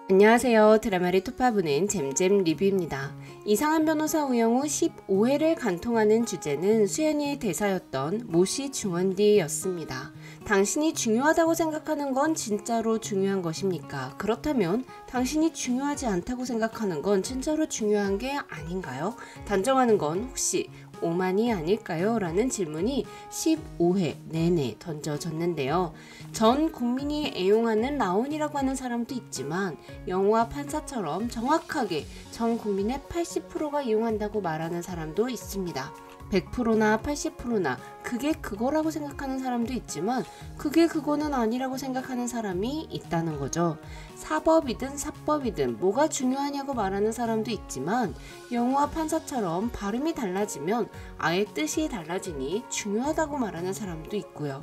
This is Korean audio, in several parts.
안녕하세요. 드라마를 토파보는 잼잼 리뷰입니다. 이상한 변호사 우영우 15회를 관통하는 주제는 수연이의 대사였던 모시 중원디였습니다. 당신이 중요하다고 생각하는 건 진짜로 중요한 것입니까? 그렇다면 당신이 중요하지 않다고 생각하는 건 진짜로 중요한 게 아닌가요? 단정하는 건 혹시 오만이 아닐까요? 라는 질문이 15회 내내 던져졌는데요. 전 국민이 애용하는 라온이라고 하는 사람도 있지만 영화 판사처럼 정확하게 전 국민의 80%가 이용한다고 말하는 사람도 있습니다. 100%나 80%나 그게 그거라고 생각하는 사람도 있지만 그게 그거는 아니라고 생각하는 사람이 있다는 거죠. 사법이든 사법이든 뭐가 중요하냐고 말하는 사람도 있지만 영어와 판사처럼 발음이 달라지면 아예 뜻이 달라지니 중요하다고 말하는 사람도 있고요.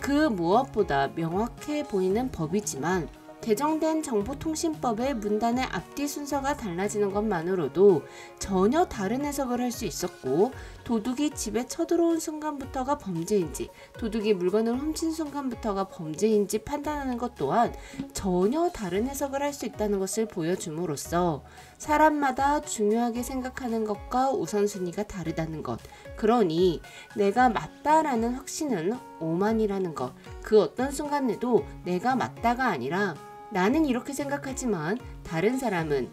그 무엇보다 명확해 보이는 법이지만 개정된 정보통신법의 문단의 앞뒤 순서가 달라지는 것만으로도 전혀 다른 해석을 할 수 있었고, 도둑이 집에 쳐들어온 순간부터가 범죄인지 도둑이 물건을 훔친 순간부터가 범죄인지 판단하는 것 또한 전혀 다른 해석을 할 수 있다는 것을 보여줌으로써 사람마다 중요하게 생각하는 것과 우선순위가 다르다는 것, 그러니 내가 맞다라는 확신은 오만이라는 것, 그 어떤 순간에도 내가 맞다가 아니라 나는 이렇게 생각하지만 다른 사람은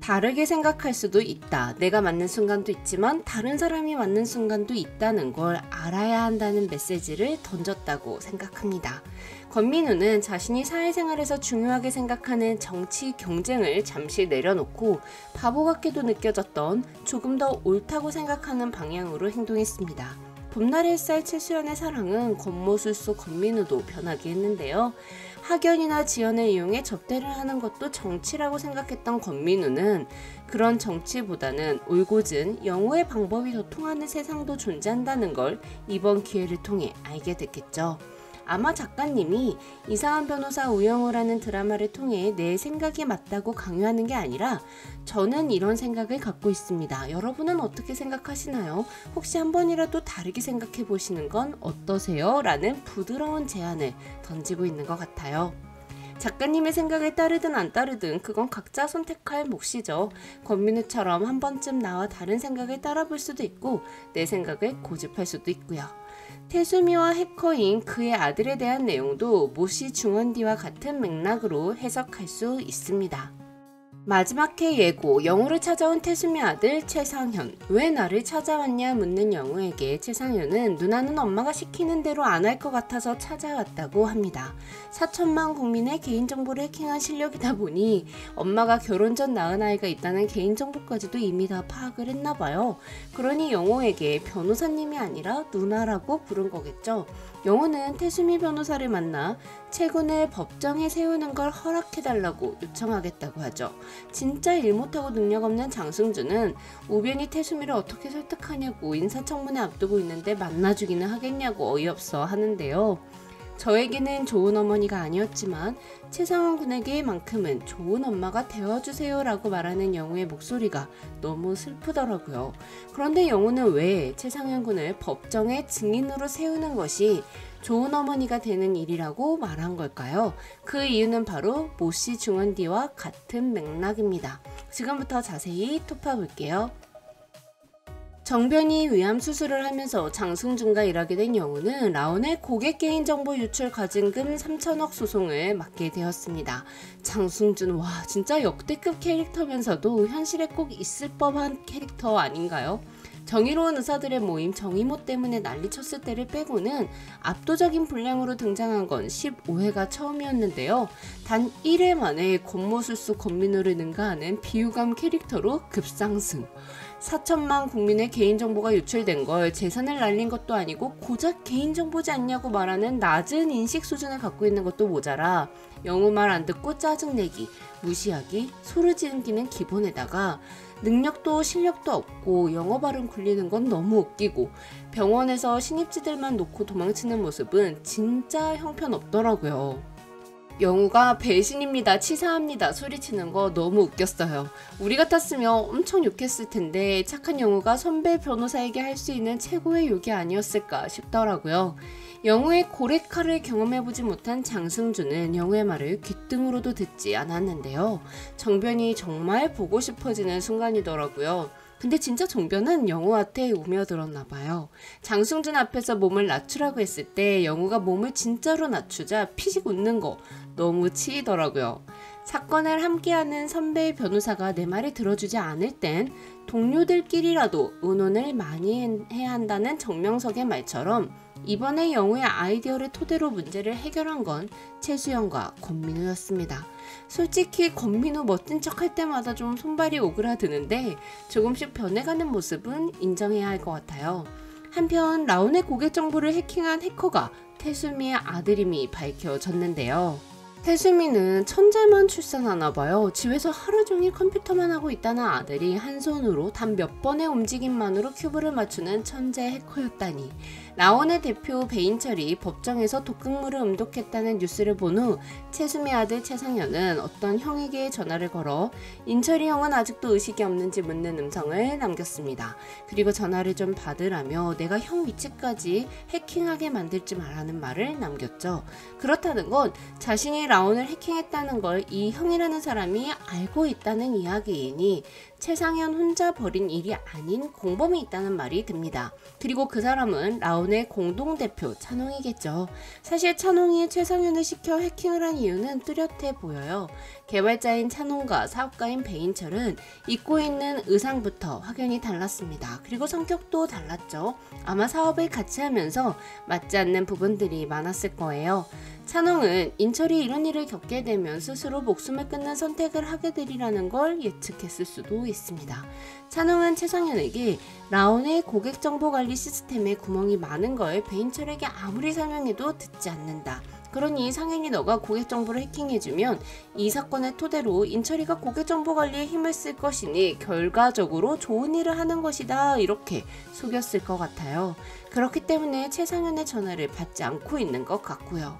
다르게 생각할 수도 있다. 내가 맞는 순간도 있지만 다른 사람이 맞는 순간도 있다는 걸 알아야 한다는 메시지를 던졌다고 생각합니다. 권민우는 자신이 사회생활에서 중요하게 생각하는 정치 경쟁을 잠시 내려놓고 바보 같게도 느껴졌던 조금 더 옳다고 생각하는 방향으로 행동했습니다. 봄날 햇살 최수연의 사랑은 겉모술소 권민우도 변하게 했는데요. 학연이나 지연을 이용해 접대를 하는 것도 정치라고 생각했던 권민우는 그런 정치보다는 올곧은 영어의 방법이 더 통하는 세상도 존재한다는 걸 이번 기회를 통해 알게 됐겠죠. 아마 작가님이 이상한 변호사 우영우라는 드라마를 통해 내 생각이 맞다고 강요하는 게 아니라 저는 이런 생각을 갖고 있습니다. 여러분은 어떻게 생각하시나요? 혹시 한 번이라도 다르게 생각해 보시는 건 어떠세요? 라는 부드러운 제안을 던지고 있는 것 같아요. 작가님의 생각을 따르든 안 따르든 그건 각자 선택할 몫이죠. 권민우처럼 한 번쯤 나와 다른 생각을 따라볼 수도 있고 내 생각을 고집할 수도 있고요. 태수미와 해커인 그의 아들에 대한 내용도 모시 중원디와 같은 맥락으로 해석할 수 있습니다. 마지막 해 예고, 영우를 찾아온 태수미 아들 최상현. 왜 나를 찾아왔냐 묻는 영우에게 최상현은 누나는 엄마가 시키는 대로 안 할 것 같아서 찾아왔다고 합니다. 4천만 국민의 개인정보를 해킹한 실력이다 보니 엄마가 결혼 전 낳은 아이가 있다는 개인정보까지도 이미 다 파악을 했나봐요. 그러니 영우에게 변호사님이 아니라 누나라고 부른 거겠죠. 영우는 태수미 변호사를 만나 채군을 법정에 세우는 걸 허락해달라고 요청하겠다고 하죠. 진짜 일 못하고 능력 없는 장승주는 우변이 태수미를 어떻게 설득하냐고 인사청문회 앞두고 있는데 만나주기는 하겠냐고 어이없어 하는데요. 저에게는 좋은 어머니가 아니었지만 최상원 군에게만큼은 좋은 엄마가 되어주세요 라고 말하는 영우의 목소리가 너무 슬프더라고요. 그런데 영우는 왜 최상현 군을 법정에 증인으로 세우는 것이 좋은 어머니가 되는 일이라고 말한 걸까요? 그 이유는 바로 모시 중원디와 같은 맥락입니다. 지금부터 자세히 토파볼게요. 정변이 위암 수술을 하면서 장승준과 일하게 된 영우는 라온의 고객 개인정보 유출 가증금 3천억 소송을 맡게 되었습니다. 장승준, 와 진짜 역대급 캐릭터면서도 현실에 꼭 있을 법한 캐릭터 아닌가요? 정의로운 의사들의 모임 정의모 때문에 난리쳤을 때를 빼고는 압도적인 분량으로 등장한 건 15회가 처음이었는데요. 단 1회 만에 겉모술소 권민우를 능가하는 비유감 캐릭터로 급상승. 4천만 국민의 개인정보가 유출된 걸 재산을 날린 것도 아니고 고작 개인정보지 않냐고 말하는 낮은 인식 수준을 갖고 있는 것도 모자라 영우 말 안 듣고 짜증내기, 무시하기, 소리 지르기는 기본에다가 능력도 실력도 없고 영어 발음 굴리는 건 너무 웃기고 병원에서 신입지들만 놓고 도망치는 모습은 진짜 형편없더라고요. 영우가 배신입니다, 치사합니다 소리치는 거 너무 웃겼어요. 우리 같았으면 엄청 욕했을 텐데 착한 영우가 선배 변호사에게 할 수 있는 최고의 욕이 아니었을까 싶더라고요. 영우의 고래칼을 경험해보지 못한 장승준은 영우의 말을 귓등으로도 듣지 않았는데요. 정변이 정말 보고 싶어지는 순간이더라고요. 근데 진짜 정변은 영우한테 우며들었나봐요. 장승준 앞에서 몸을 낮추라고 했을 때 영우가 몸을 진짜로 낮추자 피식 웃는 거 너무 치이더라고요. 사건을 함께하는 선배 변호사가 내 말을 들어주지 않을 땐 동료들끼리라도 의논을 많이 해야 한다는 정명석의 말처럼 이번에 영우의 아이디어를 토대로 문제를 해결한 건 최수연과 권민우였습니다. 솔직히 권민우 멋진 척 할 때마다 좀 손발이 오그라드는데 조금씩 변해가는 모습은 인정해야 할 것 같아요. 한편 라온의 고객 정보를 해킹한 해커가 태수미의 아들임이 밝혀졌는데요. 태수미는 천재만 출산하나봐요. 집에서 하루 종일 컴퓨터만 하고 있다는 아들이 한 손으로 단 몇 번의 움직임만으로 큐브를 맞추는 천재 해커였다니. 라온의 대표 배인철이 법정에서 독극물을 음독했다는 뉴스를 본 후 채수미 아들 최상현은 어떤 형에게 전화를 걸어 인철이 형은 아직도 의식이 없는지 묻는 음성을 남겼습니다. 그리고 전화를 좀 받으라며 내가 형 위치까지 해킹하게 만들지 말라는 말을 남겼죠. 그렇다는 건 자신이 라온을 해킹했다는 걸 이 형이라는 사람이 알고 있다는 이야기이니 최상현 혼자 벌인 일이 아닌 공범이 있다는 말이 듭니다. 그리고 그 사람은 라온의 공동대표 찬홍이겠죠. 사실 찬홍이 최상현을 시켜 해킹을 한 이유는 뚜렷해 보여요. 개발자인 찬홍과 사업가인 배인철은 입고 있는 의상부터 확연히 달랐습니다. 그리고 성격도 달랐죠. 아마 사업을 같이 하면서 맞지 않는 부분들이 많았을 거예요. 찬홍은 인철이 이런 일을 겪게 되면 스스로 목숨을 끊는 선택을 하게 되리라는 걸 예측했을 수도 있습니다. 찬홍은 최상현에게 라온의 고객정보관리 시스템에 구멍이 많은 걸 배인철에게 아무리 설명해도 듣지 않는다. 그러니 상현이 너가 고객정보를 해킹해주면 이 사건을 토대로 인철이가 고객정보관리에 힘을 쓸 것이니 결과적으로 좋은 일을 하는 것이다 이렇게 속였을 것 같아요. 그렇기 때문에 최상현의 전화를 받지 않고 있는 것 같고요.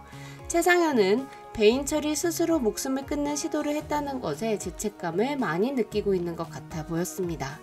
최상현은 배인철이 스스로 목숨을 끊는 시도를 했다는 것에 죄책감을 많이 느끼고 있는 것 같아 보였습니다.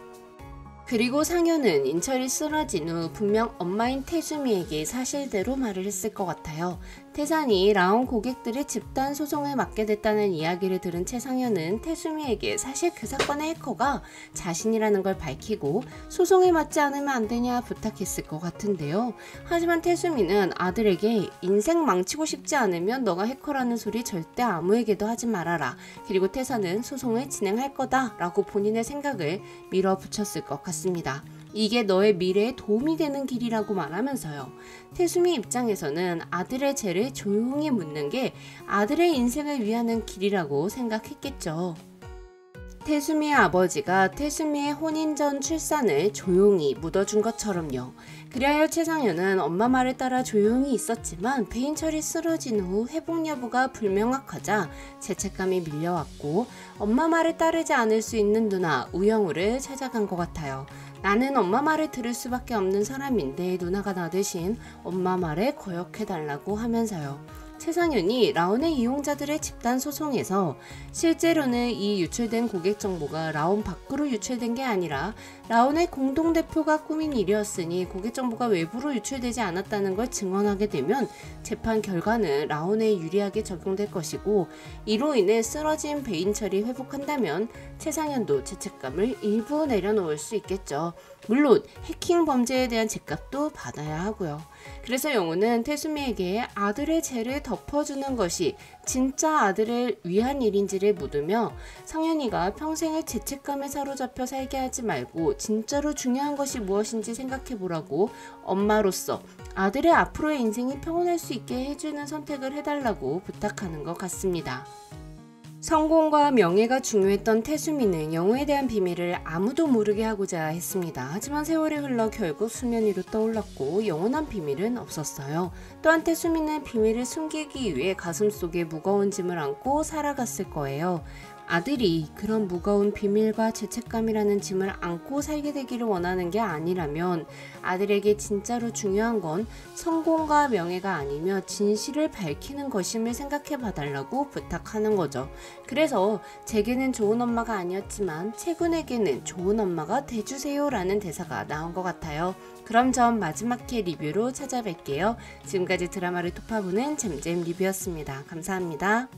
그리고 상현은 인철이 쓰러진 후 분명 엄마인 태수미에게 사실대로 말을 했을 것 같아요. 태산이 라온 고객들의 집단 소송을 맡게 됐다는 이야기를 들은 최상현은 태수미에게 사실 그 사건의 해커가 자신이라는 걸 밝히고 소송에 맞지 않으면 안 되냐 부탁했을 것 같은데요. 하지만 태수미는 아들에게 인생 망치고 싶지 않으면 너가 해커라는 소리 절대 아무에게도 하지 말아라. 그리고 태산은 소송을 진행할 거다 라고 본인의 생각을 밀어붙였을 것 같습니다. 이게 너의 미래에 도움이 되는 길이라고 말하면서요. 태수미 입장에서는 아들의 죄를 조용히 묻는 게 아들의 인생을 위하는 길이라고 생각했겠죠. 태수미의 아버지가 태수미의 혼인 전 출산을 조용히 묻어준 것처럼요. 그리하여 최상현은 엄마 말을 따라 조용히 있었지만 배인철이 쓰러진 후 회복 여부가 불명확하자 죄책감이 밀려왔고 엄마 말을 따르지 않을 수 있는 누나 우영우를 찾아간 것 같아요. 나는 엄마 말을 들을 수밖에 없는 사람인데 누나가 나 대신 엄마 말에 거역해달라고 하면서요. 최상현이 라온의 이용자들의 집단 소송에서 실제로는 이 유출된 고객 정보가 라온 밖으로 유출된 게 아니라 라온의 공동대표가 꾸민 일이었으니 고객 정보가 외부로 유출되지 않았다는 걸 증언하게 되면 재판 결과는 라온에 유리하게 적용될 것이고 이로 인해 쓰러진 배인철이 회복한다면 최상현도 죄책감을 일부 내려놓을 수 있겠죠. 물론 해킹 범죄에 대한 죄값도 받아야 하고요. 그래서 영우는 태수미에게 아들의 죄를 덮어주는 것이 진짜 아들을 위한 일인지를 묻으며 상현이가 평생을 죄책감에 사로잡혀 살게 하지 말고 진짜로 중요한 것이 무엇인지 생각해보라고 엄마로서 아들의 앞으로의 인생이 평온할 수 있게 해주는 선택을 해달라고 부탁하는 것 같습니다. 성공과 명예가 중요했던 태수미는 영호에 대한 비밀을 아무도 모르게 하고자 했습니다. 하지만 세월이 흘러 결국 수면 위로 떠올랐고 영원한 비밀은 없었어요. 또한 태수미는 비밀을 숨기기 위해 가슴속에 무거운 짐을 안고 살아갔을 거예요. 아들이 그런 무거운 비밀과 죄책감이라는 짐을 안고 살게 되기를 원하는 게 아니라면 아들에게 진짜로 중요한 건 성공과 명예가 아니며 진실을 밝히는 것임을 생각해 봐달라고 부탁하는 거죠. 그래서 제게는 좋은 엄마가 아니었지만 채군에게는 좋은 엄마가 돼주세요 라는 대사가 나온 것 같아요. 그럼 전 마지막 회 리뷰로 찾아뵐게요. 지금까지 드라마를 톱파보는 잼잼 리뷰였습니다. 감사합니다.